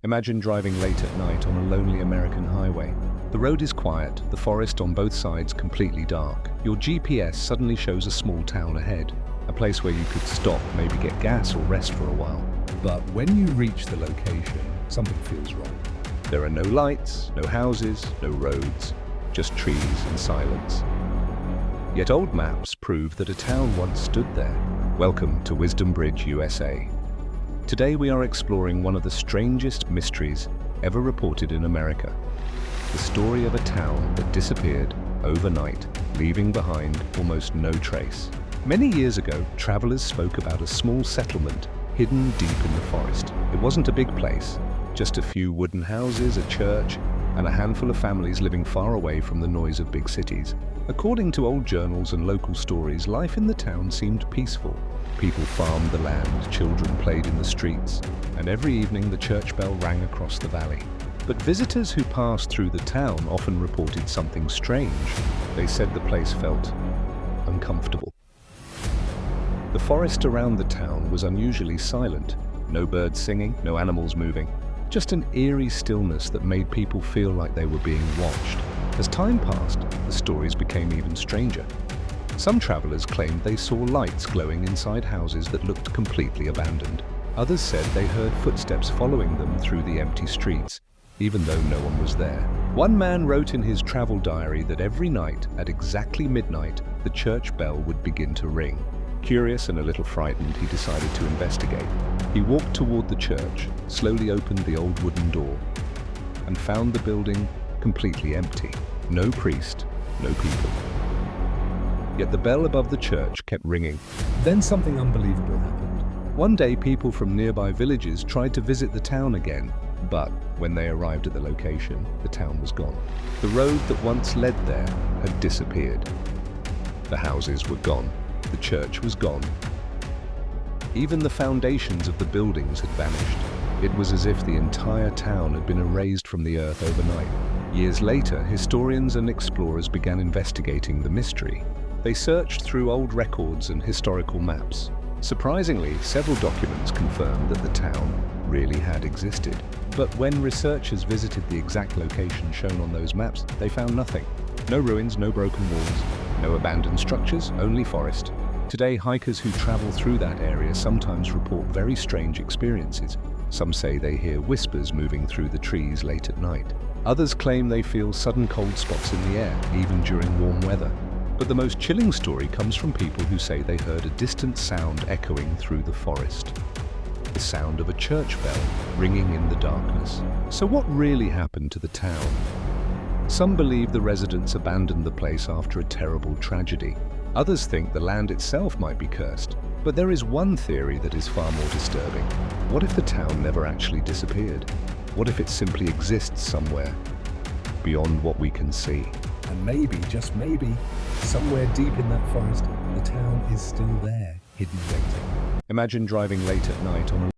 Imagine driving late at night on a lonely American highway. The road is quiet, the forest on both sides completely dark. Your GPS suddenly shows a small town ahead, a place where you could stop, maybe get gas or rest for a while. But when you reach the location, something feels wrong. There are no lights, no houses, no roads, just trees and silence. Yet old maps prove that a town once stood there. Welcome to Wisdom Bridge, USA. Today we are exploring one of the strangest mysteries ever reported in America. The story of a town that disappeared overnight, leaving behind almost no trace. Many years ago, travelers spoke about a small settlement hidden deep in the forest. It wasn't a big place, just a few wooden houses, a church, and a handful of families living far away from the noise of big cities. According to old journals and local stories, life in the town seemed peaceful. People farmed the land, children played in the streets, and every evening the church bell rang across the valley. But visitors who passed through the town often reported something strange. They said the place felt uncomfortable. The forest around the town was unusually silent. No birds singing, no animals moving. Just an eerie stillness that made people feel like they were being watched. As time passed, the stories became even stranger. Some travelers claimed they saw lights glowing inside houses that looked completely abandoned. Others said they heard footsteps following them through the empty streets, even though no one was there. One man wrote in his travel diary that every night, at exactly midnight, the church bell would begin to ring. Curious and a little frightened, he decided to investigate. He walked toward the church, slowly opened the old wooden door, and found the building completely empty. No priest, no people. Yet the bell above the church kept ringing. Then something unbelievable happened. One day, people from nearby villages tried to visit the town again, but when they arrived at the location, the town was gone. The road that once led there had disappeared. The houses were gone. The church was gone. Even the foundations of the buildings had vanished. It was as if the entire town had been erased from the earth overnight. Years later, historians and explorers began investigating the mystery. They searched through old records and historical maps. Surprisingly, several documents confirmed that the town really had existed. But when researchers visited the exact location shown on those maps, they found nothing. No ruins, no broken walls, no abandoned structures, only forest. Today, hikers who travel through that area sometimes report very strange experiences. Some say they hear whispers moving through the trees late at night. Others claim they feel sudden cold spots in the air, even during warm weather. But the most chilling story comes from people who say they heard a distant sound echoing through the forest. The sound of a church bell ringing in the darkness. So what really happened to the town? Some believe the residents abandoned the place after a terrible tragedy. Others think the land itself might be cursed. But there is one theory that is far more disturbing. What if the town never actually disappeared? What if it simply exists somewhere beyond what we can see? And maybe, just maybe, somewhere deep in that forest, the town is still there, hidden waiting. Imagine driving late at night on a